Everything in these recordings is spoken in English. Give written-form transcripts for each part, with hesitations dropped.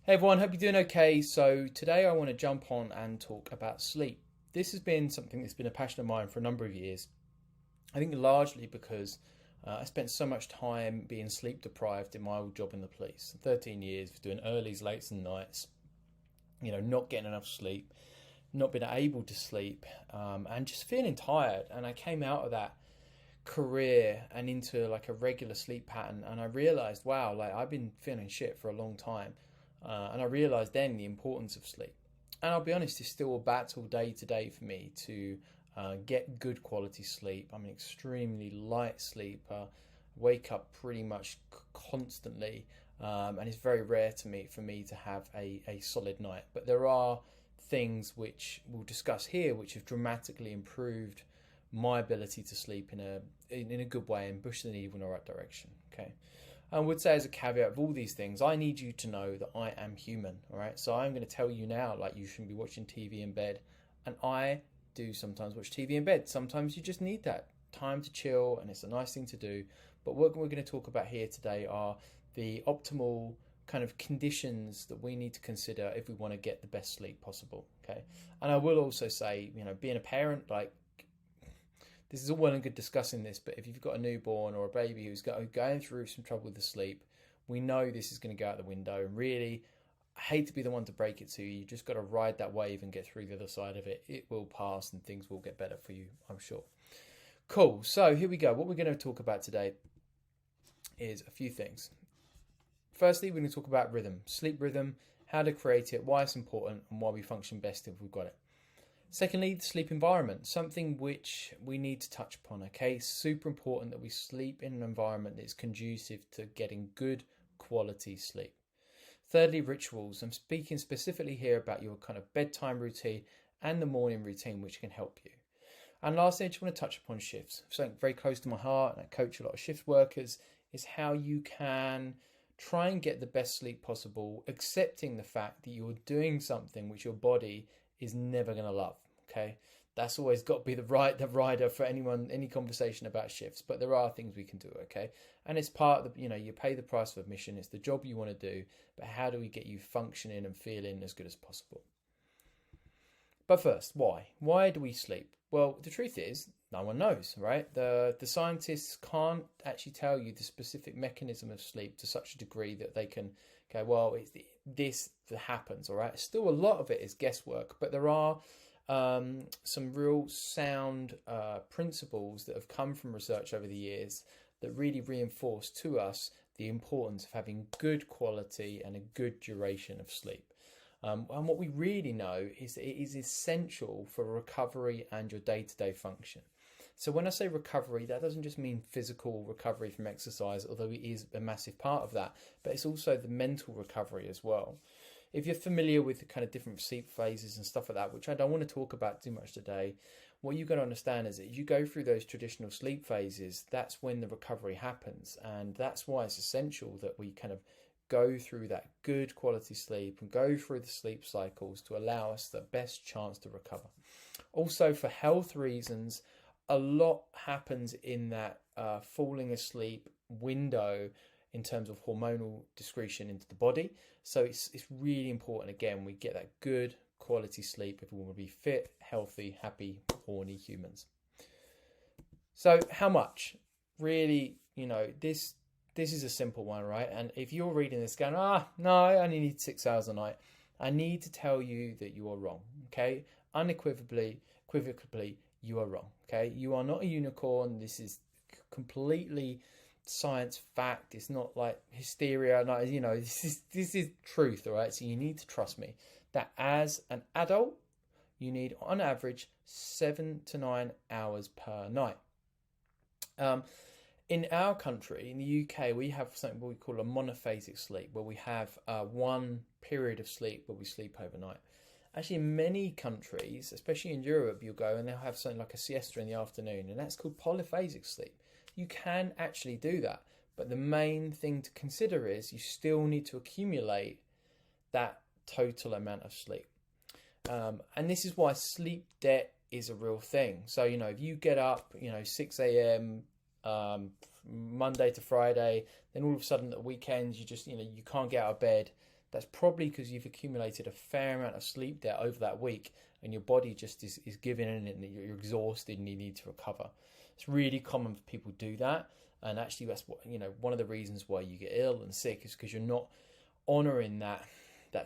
Hey everyone, hope you're doing okay. So today I want to jump on and talk about sleep. This has been something that's been a passion of mine for a number of years. I think largely because I spent so much time being sleep deprived in my old job in the police. 13 years doing earlys, lates and nights, not getting enough sleep, not being able to sleep, and just feeling tired. And I came out of that career and into like a regular sleep pattern, and I realized, wow, like I've been feeling shit for a long time. And I realised then the importance of sleep. And I'll be honest, it's still a battle day to day for me to get good quality sleep. I'm an extremely light sleeper, wake up pretty much constantly, and it's very rare for me to have a solid night. But there are things which we'll discuss here which have dramatically improved my ability to sleep in a good way and push the needle in the right direction. Okay. I would say as a caveat of all these things, I need you to know that I am human, all right? So I'm going to tell you now, like, you shouldn't be watching TV in bed. And I do sometimes watch TV in bed. Sometimes you just need that time to chill, and it's a nice thing to do. But what we're going to talk about here today are the optimal kind of conditions that we need to consider if we want to get the best sleep possible, okay? And I will also say, being a parent, like, this is all well and good discussing this, but if you've got a newborn or a baby who's going through some trouble with the sleep, we know this is going to go out the window. And really, I hate to be the one to break it to you. You just got to ride that wave and get through the other side of it. It will pass and things will get better for you, I'm sure. Cool. So here we go. What we're going to talk about today is a few things. Firstly, we're going to talk about rhythm, sleep rhythm, how to create it, why it's important, and why we function best if we've got it. Secondly, the sleep environment, something which we need to touch upon, okay? Super important that we sleep in an environment that is conducive to getting good quality sleep. Thirdly, rituals. I'm speaking specifically here about your kind of bedtime routine and the morning routine, which can help you. And lastly, I just want to touch upon shifts. Something very close to my heart, and I coach a lot of shift workers, is how you can try and get the best sleep possible, accepting the fact that you're doing something which your body is never going to love. Okay, that's always got to be the rider for any conversation about shifts. But there are things we can do. Okay, and it's part of the you pay the price of admission. It's the job you want to do. But how do we get you functioning and feeling as good as possible? But first, why? Why do we sleep? Well, the truth is, no one knows, right? The scientists can't actually tell you the specific mechanism of sleep to such a degree that they can go, well, it's this that happens, all right? Still, a lot of it is guesswork, but there are some real sound principles that have come from research over the years that really reinforce to us the importance of having good quality and a good duration of sleep. And what we really know is that it is essential for recovery and your day-to-day function. So when I say recovery, that doesn't just mean physical recovery from exercise, although it is a massive part of that, but it's also the mental recovery as well. If you're familiar with the kind of different sleep phases and stuff like that, which I don't want to talk about too much today, what you've got to understand is that as you go through those traditional sleep phases, that's when the recovery happens. And that's why it's essential that we kind of go through that good quality sleep and go through the sleep cycles to allow us the best chance to recover. Also, for health reasons, a lot happens in that falling asleep window in terms of hormonal excretion into the body. So it's really important, again, we get that good quality sleep if we want to be fit, healthy, happy, horny humans. So how much? Really, this is a simple one, right? And if you're reading this going, no, I only need 6 hours a night, I need to tell you that you are wrong, okay? Unequivocally, you are wrong, okay? You are not a unicorn. This is completely science fact. It's not like hysteria. No, this is truth, all right? So you need to trust me that as an adult, you need on average 7 to 9 hours per night. In our country, in the UK, we have something we call a monophasic sleep, where we have one period of sleep where we sleep overnight. Actually, in many countries, especially in Europe, you'll go and they'll have something like a siesta in the afternoon, and that's called polyphasic sleep. You can actually do that, but the main thing to consider is you still need to accumulate that total amount of sleep. And this is why sleep debt is a real thing. So, if you get up, 6 a.m., Monday to Friday, then all of a sudden at weekends, you just, you can't get out of bed, that's probably because you've accumulated a fair amount of sleep debt over that week, and your body just is giving in and you're exhausted and you need to recover. It's really common for people to do that. And actually, that's what, one of the reasons why you get ill and sick is because you're not honoring that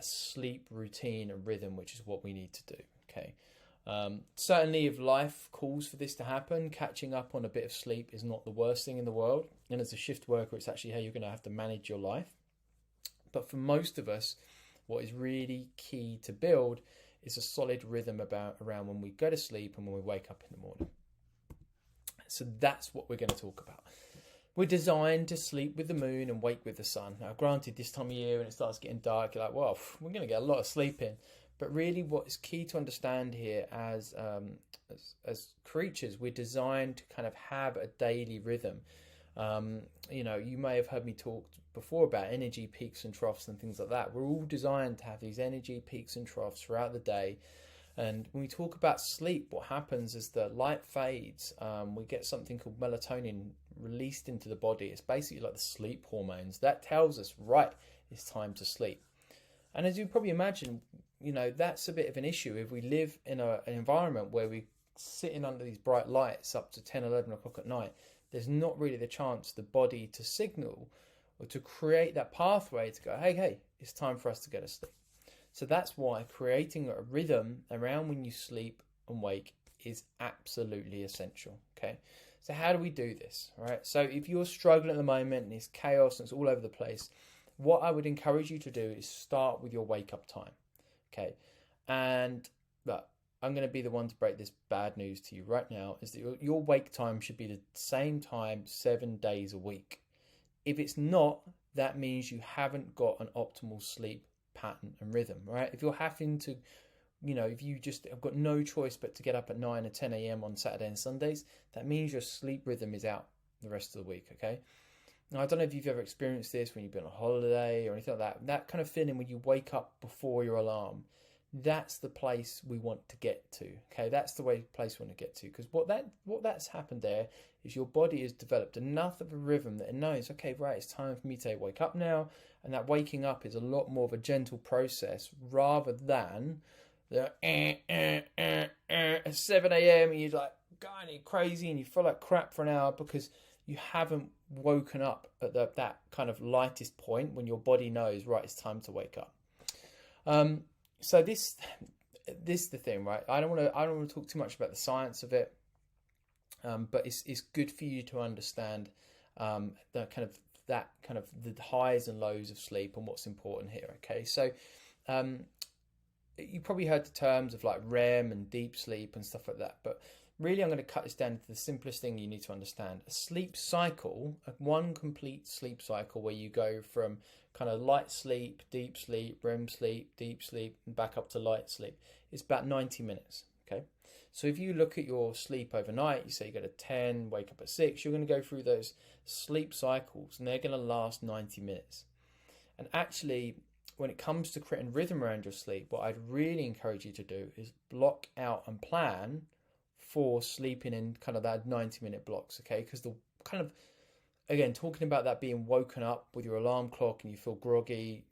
sleep routine and rhythm, which is what we need to do. Okay. Certainly, if life calls for this to happen, catching up on a bit of sleep is not the worst thing in the world. And as a shift worker, it's actually how you're going to have to manage your life. But for most of us, what is really key to build is a solid rhythm around when we go to sleep and when we wake up in the morning. So that's what we're going to talk about. We're designed to sleep with the moon and wake with the sun. Now, granted, this time of year when it starts getting dark, you're like, well, we're going to get a lot of sleep in. But really what is key to understand here as creatures, we're designed to kind of have a daily rhythm. You may have heard me talk before about energy peaks and troughs and things like that. We're all designed to have these energy peaks and troughs throughout the day. And when we talk about sleep, what happens is the light fades. We get something called melatonin released into the body. It's basically like the sleep hormones. That tells us, right, it's time to sleep. And as you probably imagine, that's a bit of an issue if we live in an environment where we're sitting under these bright lights up to 10, 11 o'clock at night. There's not really the chance for the body to signal or to create that pathway to go, hey, it's time for us to go to sleep. So that's why creating a rhythm around when you sleep and wake is absolutely essential. Okay. So how do we do this? All right. So if you're struggling at the moment and it's chaos and it's all over the place, what I would encourage you to do is start with your wake up time. Okay. And I'm going to be the one to break this bad news to you right now, is that your wake time should be the same time 7 days a week. If it's not, that means you haven't got an optimal sleep pattern and rhythm, right? If you're having to, if you just have got no choice but to get up at 9 or 10 a.m. on Saturday and Sundays, that means your sleep rhythm is out the rest of the week, okay? Now, I don't know if you've ever experienced this when you've been on holiday or anything like that. That kind of feeling when you wake up before your alarm, that's the place we want to get to, okay? That's the place we want to get to, because what that's happened there is your body has developed enough of a rhythm that it knows, okay, right, it's time for me to wake up now. And that waking up is a lot more of a gentle process rather than the at 7 a.m. and you're like going crazy and you feel like crap for an hour because you haven't woken up at that kind of lightest point when your body knows, right, it's time to wake up. So this is the thing, right? I don't want to talk too much about the science of it, but it's good for you to understand the highs and lows of sleep and what's important here. Okay, so you probably heard the terms of like REM and deep sleep and stuff like that, but really I'm going to cut this down to the simplest thing you need to understand. A sleep cycle, one complete sleep cycle where you go from kind of light sleep, REM sleep, deep sleep, and back up to light sleep, it's about 90 minutes. Okay, so if you look at your sleep overnight, you say you go to 10, wake up at 6, you're going to go through those sleep cycles and they're going to last 90 minutes. And actually, when it comes to creating rhythm around your sleep, what I'd really encourage you to do is block out and plan for sleeping in kind of that 90-minute blocks, okay? Because the kind of, again, talking about that being woken up with your alarm clock and you feel groggy,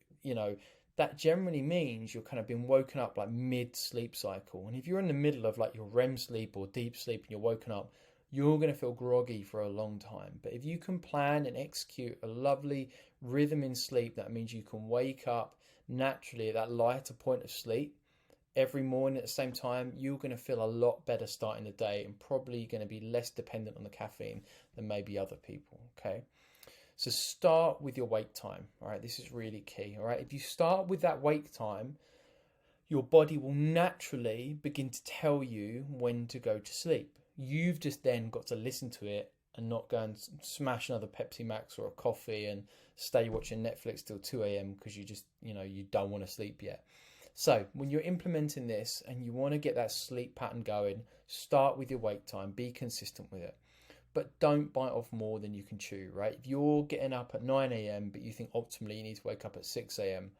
that generally means you're kind of been woken up like mid-sleep cycle. And if you're in the middle of like your REM sleep or deep sleep and you're woken up, you're going to feel groggy for a long time. But if you can plan and execute a lovely rhythm in sleep, that means you can wake up naturally at that lighter point of sleep every morning at the same time, you're going to feel a lot better starting the day and probably going to be less dependent on the caffeine than maybe other people, okay? So start with your wake time, all right? This is really key, all right? If you start with that wake time, your body will naturally begin to tell you when to go to sleep. You've just then got to listen to it and not go and smash another Pepsi Max or a coffee and stay watching Netflix till 2 a.m. because you just, you don't want to sleep yet. So when you're implementing this and you want to get that sleep pattern going, start with your wake time, be consistent with it. But don't bite off more than you can chew, right? If you're getting up at 9 a.m. but you think optimally you need to wake up at 6 a.m.,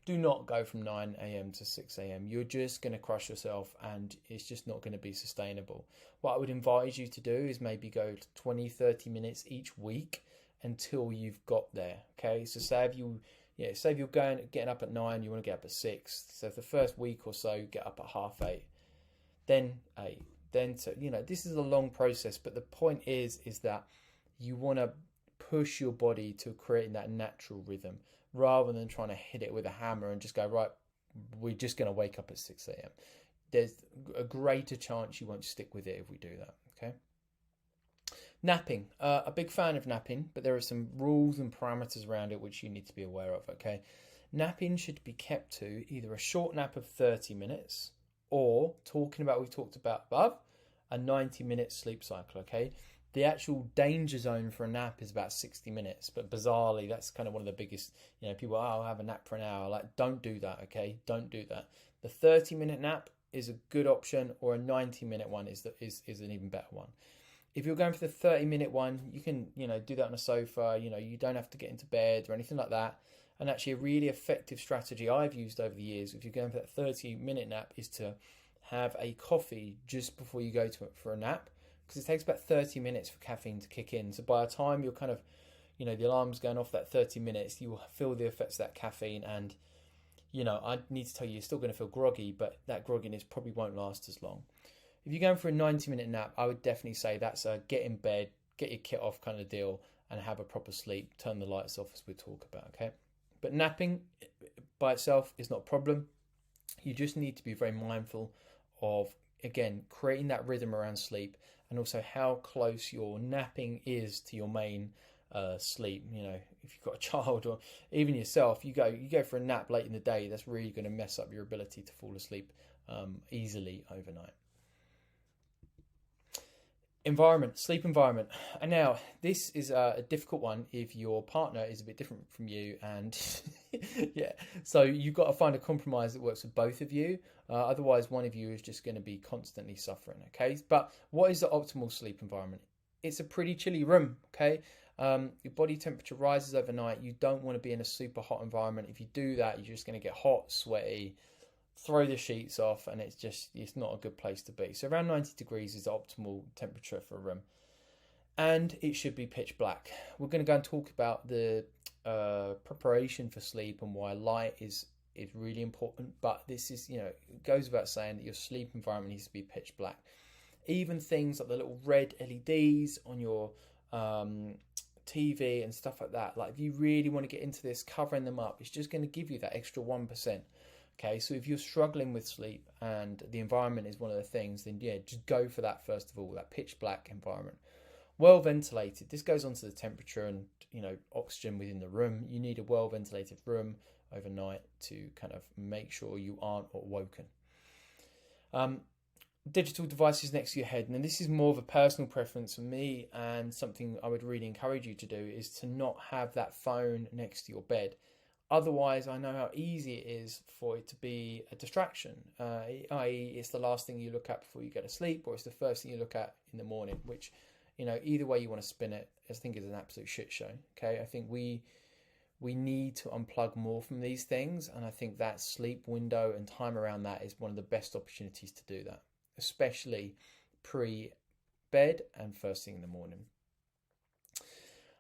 do not go from 9 a.m. to 6 a.m. You're just going to crush yourself and it's just not going to be sustainable. What I would advise you to do is maybe go to 20, 30 minutes each week until you've got there, okay? So say if say if you're getting up at 9, you want to get up at 6. So for the first week or so, get up at 7:30, then 8, then so this is a long process. But the point is that you want to push your body to creating that natural rhythm rather than trying to hit it with a hammer and just go, right, we're just going to wake up at 6 a.m. There's a greater chance you won't stick with it if we do that. Okay. Napping. A big fan of napping, but there are some rules and parameters around it which you need to be aware of. Okay. Napping should be kept to either a short nap of 30 minutes or, we've talked about above, a 90-minute sleep cycle. Okay. The actual danger zone for a nap is about 60 minutes, but bizarrely, that's kind of one of the biggest, people, I'll have a nap for an hour. Like, don't do that, okay? Don't do that. The 30-minute nap is a good option, or a 90-minute one is an even better one. If you're going for the 30-minute one, you can, do that on a sofa. You don't have to get into bed or anything like that. And actually, a really effective strategy I've used over the years, if you're going for that 30-minute nap, is to have a coffee just before you go to it for a nap. Because it takes about 30 minutes for caffeine to kick in. So by the time you're kind of, the alarm's going off that 30 minutes, you will feel the effects of that caffeine. And, I need to tell you, you're still going to feel groggy, but that grogginess probably won't last as long. If you're going for a 90-minute nap, I would definitely say that's a get in bed, get your kit off kind of deal, and have a proper sleep. Turn the lights off, as we talk about, okay? But napping by itself is not a problem. You just need to be very mindful of, again, creating that rhythm around sleep, and also how close your napping is to your main sleep. If you've got a child or even yourself, you go for a nap late in the day, that's really going to mess up your ability to fall asleep easily overnight. Sleep environment. And now, this is a difficult one if your partner is a bit different from you, and so you've got to find a compromise that works for both of you. Otherwise, one of you is just going to be constantly suffering. Okay, but what is the optimal sleep environment? It's a pretty chilly room. Okay, your body temperature rises overnight. You don't want to be in a super hot environment. If you do that, you're just going to get hot, sweaty, throw the sheets off, and it's not a good place to be. So around 90 degrees is the optimal temperature for a room, and it should be pitch black. We're going to go and talk about the preparation for sleep and why light is really important, but this is, it goes without saying that your sleep environment needs to be pitch black. Even things like the little red LEDs on your TV and stuff like that, like if you really want to get into this, covering them up, it's just going to give you that extra 1%. Okay, so if you're struggling with sleep and the environment is one of the things, then just go for that first of all, that pitch black environment. Well ventilated. This goes on to the temperature and, oxygen within the room. You need a well ventilated room overnight to kind of make sure you aren't awoken. Digital devices next to your head. And this is more of a personal preference for me, and something I would really encourage you to do is to not have that phone next to your bed. Otherwise, I know how easy it is for it to be a distraction, i.e. it's the last thing you look at before you go to sleep, or it's the first thing you look at in the morning, which, either way you want to spin it, I think is an absolute shit show. Okay, I think we need to unplug more from these things, and I think that sleep window and time around that is one of the best opportunities to do that, especially pre-bed and first thing in the morning.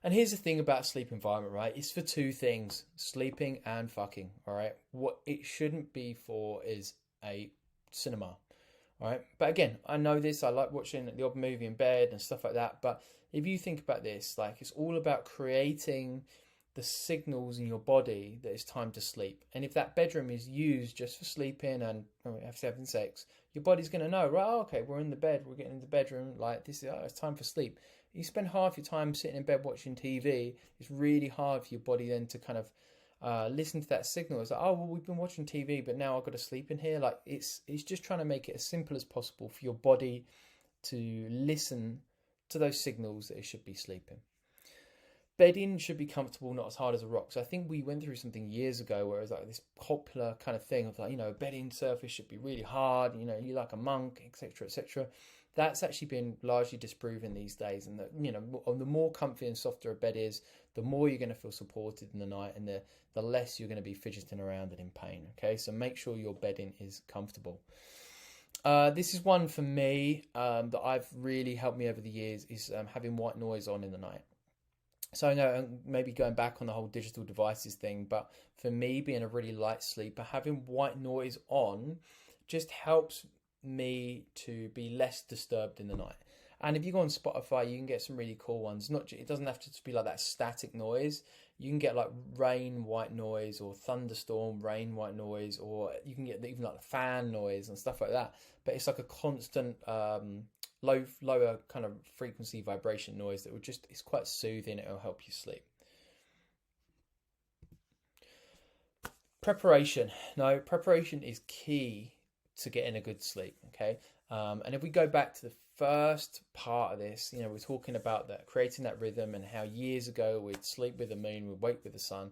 And here's the thing about sleep environment, right? It's for two things, sleeping and fucking, all right? What it shouldn't be for is a cinema, all right? But again, I know this, I like watching the odd movie in bed and stuff like that, but if you think about this, like it's all about creating the signals in your body that it's time to sleep. And if that bedroom is used just for sleeping and having sex, your body's going to know, right, okay, we're in the bed, we're getting in the bedroom, like this is, it's time for sleep. You spend half your time sitting in bed watching TV, it's really hard for your body then to kind of listen to that signal. It's like, oh, well, we've been watching TV, but now I've got to sleep in here. Like it's just trying to make it as simple as possible for your body to listen to those signals that it should be sleeping. Bedding should be comfortable, not as hard as a rock. So I think we went through something years ago where it was like this popular kind of thing of like, a bedding surface should be really hard, you like a monk, etc., etc. That's actually been largely disproven these days. And that, the more comfy and softer a bed is, the more you're going to feel supported in the night, and the less you're going to be fidgeting around and in pain. Okay, so make sure your bedding is comfortable. This is one for me that I've really helped me over the years is having white noise on in the night. So I know maybe going back on the whole digital devices thing, but for me, being a really light sleeper, having white noise on just helps me to be less disturbed in the night. And if you go on Spotify, you can get some really cool ones. It doesn't have to just be like that static noise. You can get like rain white noise, or thunderstorm rain white noise, or you can get even like fan noise and stuff like that. But it's like a constant lower kind of frequency vibration noise that it's quite soothing. It'll help you sleep. Preparation. No, preparation is key to getting a good sleep. Okay. And if we go back to the first part of this, we're talking about that, creating that rhythm, and how years ago we'd sleep with the moon, we'd wake with the sun.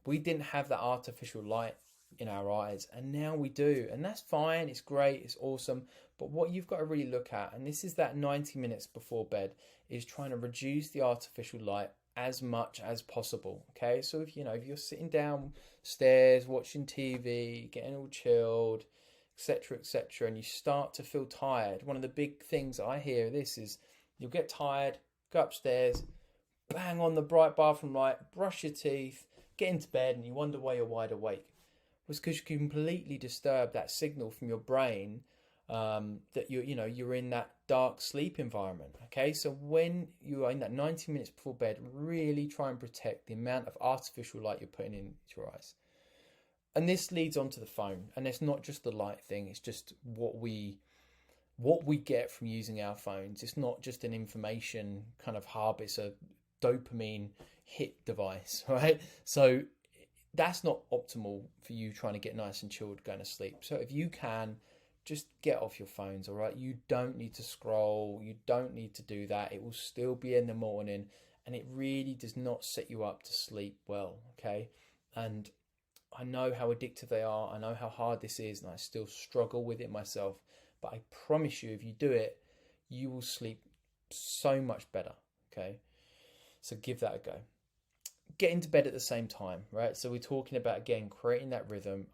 We didn't have that artificial light in our eyes, and now we do, and that's fine. It's great, it's awesome. But what you've got to really look at, and this is that 90 minutes before bed, is trying to reduce the artificial light as much as possible. Okay, so if you're sitting downstairs watching TV, getting all chilled, etc., and you start to feel tired, one of the big things I hear this is you'll get tired, go upstairs, bang on the bright bathroom light, brush your teeth, get into bed, and you wonder why you're wide awake. Was because you completely disturb that signal from your brain that you're in that dark sleep environment. Okay, so when you are in that 90 minutes before bed, really try and protect the amount of artificial light you're putting into your eyes. And this leads on to the phone, and it's not just the light thing. It's just what we get from using our phones. It's not just an information kind of hub. It's a dopamine hit device, right? So that's not optimal for you trying to get nice and chilled going to sleep. So if you can, just get off your phones, all right? You don't need to scroll. You don't need to do that. It will still be in the morning, and it really does not set you up to sleep well, okay? And I know how addictive they are. I know how hard this is, and I still struggle with it myself. But I promise you, if you do it, you will sleep so much better, okay? So give that a go. Get into bed at the same time, right? So we're talking about, again, creating that rhythm.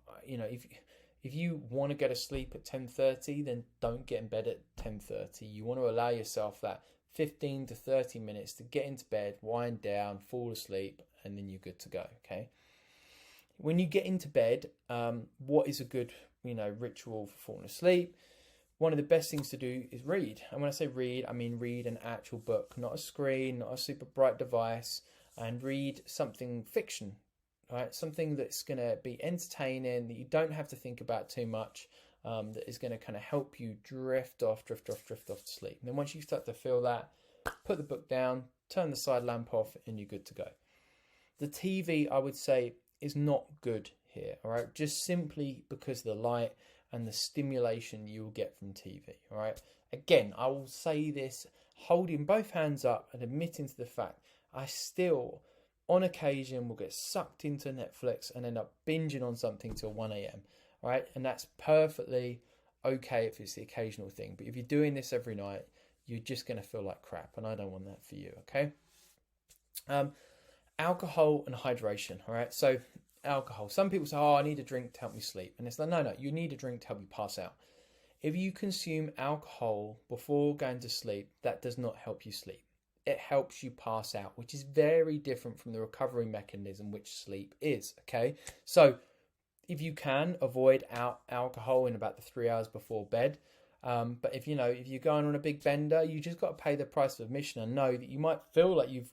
If you want to go to sleep at 10:30, then don't get in bed at 10:30. You want to allow yourself that 15 to 30 minutes to get into bed, wind down, fall asleep, and then you're good to go, okay? When you get into bed, what is a good, ritual for falling asleep? One of the best things to do is read. And when I say read, I mean read an actual book, not a screen, not a super bright device, and read something fiction, right? Something that's going to be entertaining, that you don't have to think about too much, that is going to kind of help you drift off to sleep. And then once you start to feel that, put the book down, turn the side lamp off, and you're good to go. The TV, I would say, is not good here, all right? Just simply because of the light and the stimulation you will get from TV, all right? Again, I will say this, holding both hands up and admitting to the fact I still, on occasion, will get sucked into Netflix and end up binging on something till 1 a.m., right? And that's perfectly okay if it's the occasional thing. But if you're doing this every night, you're just going to feel like crap, and I don't want that for you, okay? Alcohol and hydration, all right? So alcohol. Some people say, I need a drink to help me sleep. And it's like, no, you need a drink to help you pass out. If you consume alcohol before going to sleep, that does not help you sleep. It helps you pass out, which is very different from the recovery mechanism which sleep is, okay? So if you can, avoid alcohol in about the 3 hours before bed. But if you're going on a big bender, you just got to pay the price of admission and know that you might feel like you've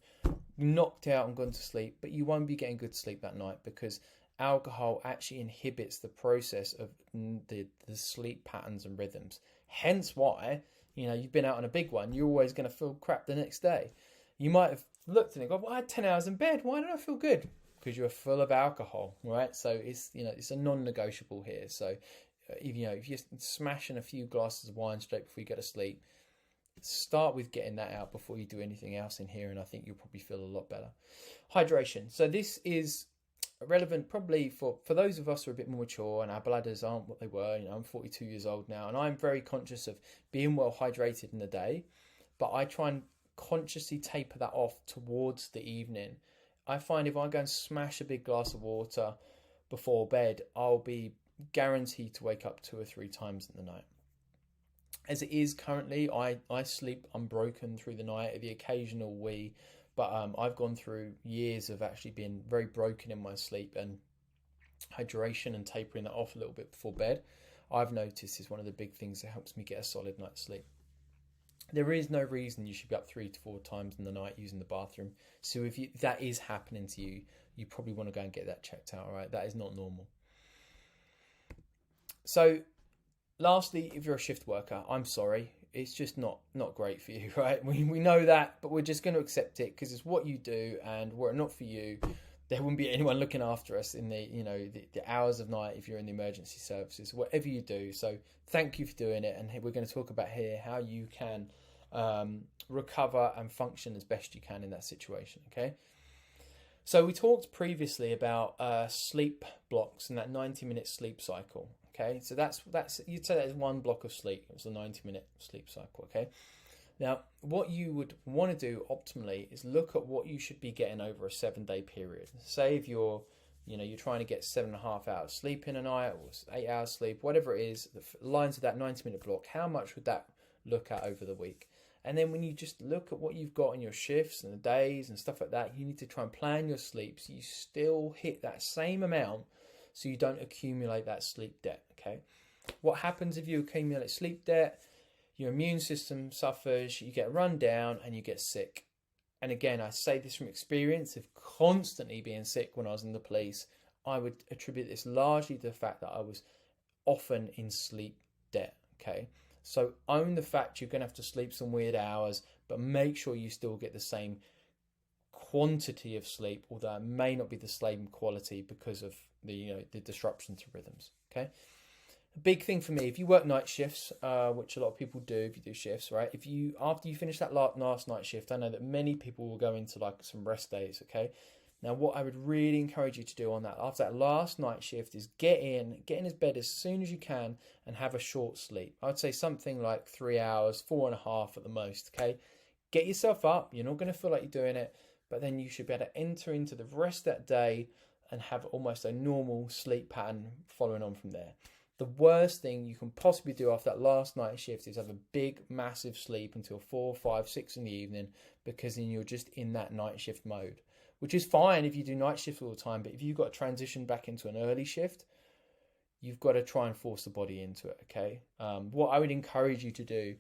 knocked out and gone to sleep, but you won't be getting good sleep that night because alcohol actually inhibits the process of the sleep patterns and rhythms. Hence why, you've been out on a big one, you're always going to feel crap the next day. You might have looked and gone, I had 10 hours in bed, why don't I feel good? Because you're full of alcohol, right? So it's a non-negotiable here. So if you're smashing a few glasses of wine straight before you go to sleep, start with getting that out before you do anything else in here, and I think you'll probably feel a lot better. Hydration. So this is relevant probably for those of us who are a bit more mature and our bladders aren't what they were. I'm 42 years old now, and I'm very conscious of being well hydrated in the day, but I try and consciously taper that off towards the evening. I find if I go and smash a big glass of water before bed, I'll be guaranteed to wake up 2 or 3 times in the night. As it is currently, I sleep unbroken through the night, the occasional wee, But I've gone through years of actually being very broken in my sleep, and hydration and tapering that off a little bit before bed, I've noticed is one of the big things that helps me get a solid night's sleep. There is no reason you should be up 3 to 4 times in the night using the bathroom. So if that is happening to you, you probably want to go and get that checked out, all right? That is not normal. So lastly, if you're a shift worker, I'm sorry. It's just not great for you, right? We know that, but we're just going to accept it because it's what you do, and were it not for you, there wouldn't be anyone looking after us in the hours of night if you're in the emergency services, whatever you do. So thank you for doing it, and we're going to talk about here how you can recover and function as best you can in that situation, okay? So we talked previously about sleep blocks and that 90-minute sleep cycle, okay? So that's you'd say that is one block of sleep. It was a 90-minute sleep cycle, okay? Now, what you would want to do optimally is look at what you should be getting over a 7-day period. Say if you're trying to get 7.5 hours sleep in a night, or 8 hours sleep, whatever it is, the lines of that 90-minute block, how much would that look at over the week? And then when you just look at what you've got in your shifts and the days and stuff like that, you need to try and plan your sleep so you still hit that same amount so you don't accumulate that sleep debt, okay? What happens if you accumulate sleep debt? Your immune system suffers, you get run down, and you get sick. And again, I say this from experience of constantly being sick when I was in the police. I would attribute this largely to the fact that I was often in sleep debt, okay? So own the fact you're going to have to sleep some weird hours, but make sure you still get the same quantity of sleep, although it may not be the same quality because of the disruption to rhythms, okay? Big thing for me, if you work night shifts, which a lot of people do if you do shifts, right? After you finish that last night shift, I know that many people will go into like some rest days, okay? Now, what I would really encourage you to do on that, after that last night shift, is get in his bed as soon as you can and have a short sleep. I would say something like 3 hours, 4.5 at the most, okay? Get yourself up. You're not going to feel like you're doing it, but then you should be able to enter into the rest of that day and have almost a normal sleep pattern following on from there. The worst thing you can possibly do after that last night shift is have a big, massive sleep until 4, 5, 6 in the evening, because then you're just in that night shift mode, which is fine if you do night shift all the time. But if you've got to transition back into an early shift, you've got to try and force the body into it, okay? What I would encourage you to do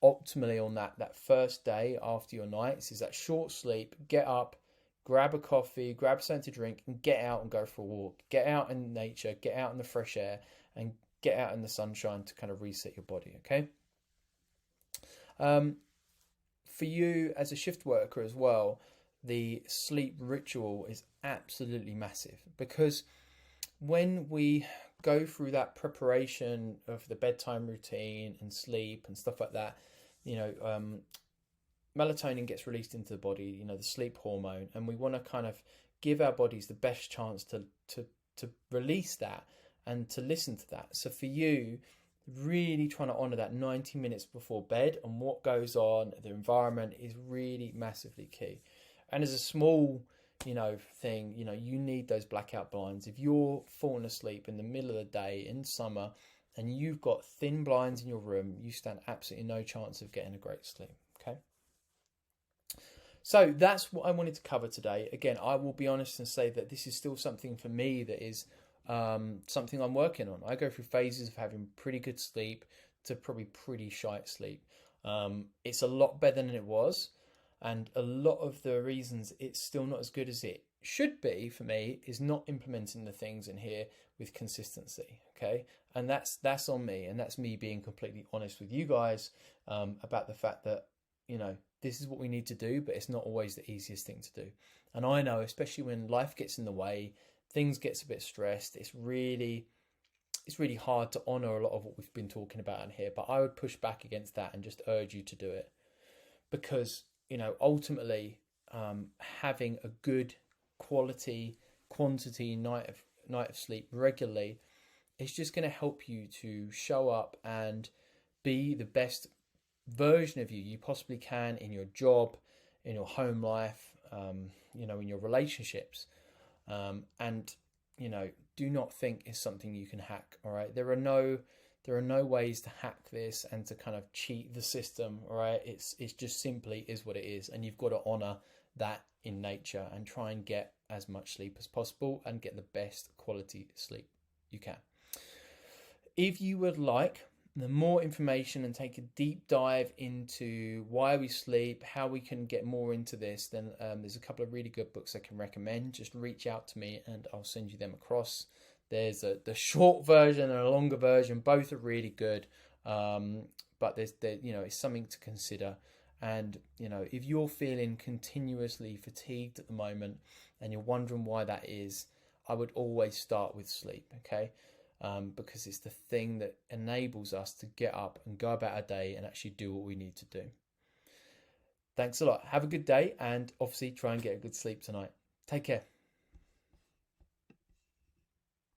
optimally on that first day after your nights is that short sleep, get up, grab a coffee, grab something to drink, and get out and go for a walk. Get out in nature, get out in the fresh air, and get out in the sunshine to kind of reset your body, okay? For you as a shift worker as well, the sleep ritual is absolutely massive, because when we go through that preparation of the bedtime routine and sleep and stuff like that, melatonin gets released into the body, the sleep hormone, and we want to kind of give our bodies the best chance to release that and to listen to that. So for you, really trying to honour that 90 minutes before bed and what goes on, the environment is really massively key. And as a small, thing, you need those blackout blinds. If you're falling asleep in the middle of the day in summer and you've got thin blinds in your room, you stand absolutely no chance of getting a great sleep, okay? So that's what I wanted to cover today. Again, I will be honest and say that this is still something for me that is something I'm working on. I go through phases of having pretty good sleep to probably pretty shite sleep. It's a lot better than it was, and a lot of the reasons it's still not as good as it should be for me is not implementing the things in here with consistency, okay? And that's on me, and that's me being completely honest with you guys about the fact that this is what we need to do, but it's not always the easiest thing to do. And I know, especially when life gets in the way, things gets a bit stressed, it's really hard to honour a lot of what we've been talking about in here. But I would push back against that and just urge you to do it, because ultimately having a good quantity night of sleep regularly is just going to help you to show up and be the best version of you possibly can in your job, in your home life, in your relationships. And do not think it's something you can hack. All right, there are no ways to hack this and to kind of cheat the system. All right, it's just simply is what it is, and you've got to honor that in nature and try and get as much sleep as possible and get the best quality sleep you can. If you would like the more information and take a deep dive into why we sleep, how we can get more into this, then there's a couple of really good books I can recommend. Just reach out to me and I'll send you them across. There's the short version and a longer version. Both are really good, but it's something to consider. And if you're feeling continuously fatigued at the moment and you're wondering why that is, I would always start with sleep, okay? Because it's the thing that enables us to get up and go about our day and actually do what we need to do. Thanks a lot. Have a good day, and obviously try and get a good sleep tonight. Take care.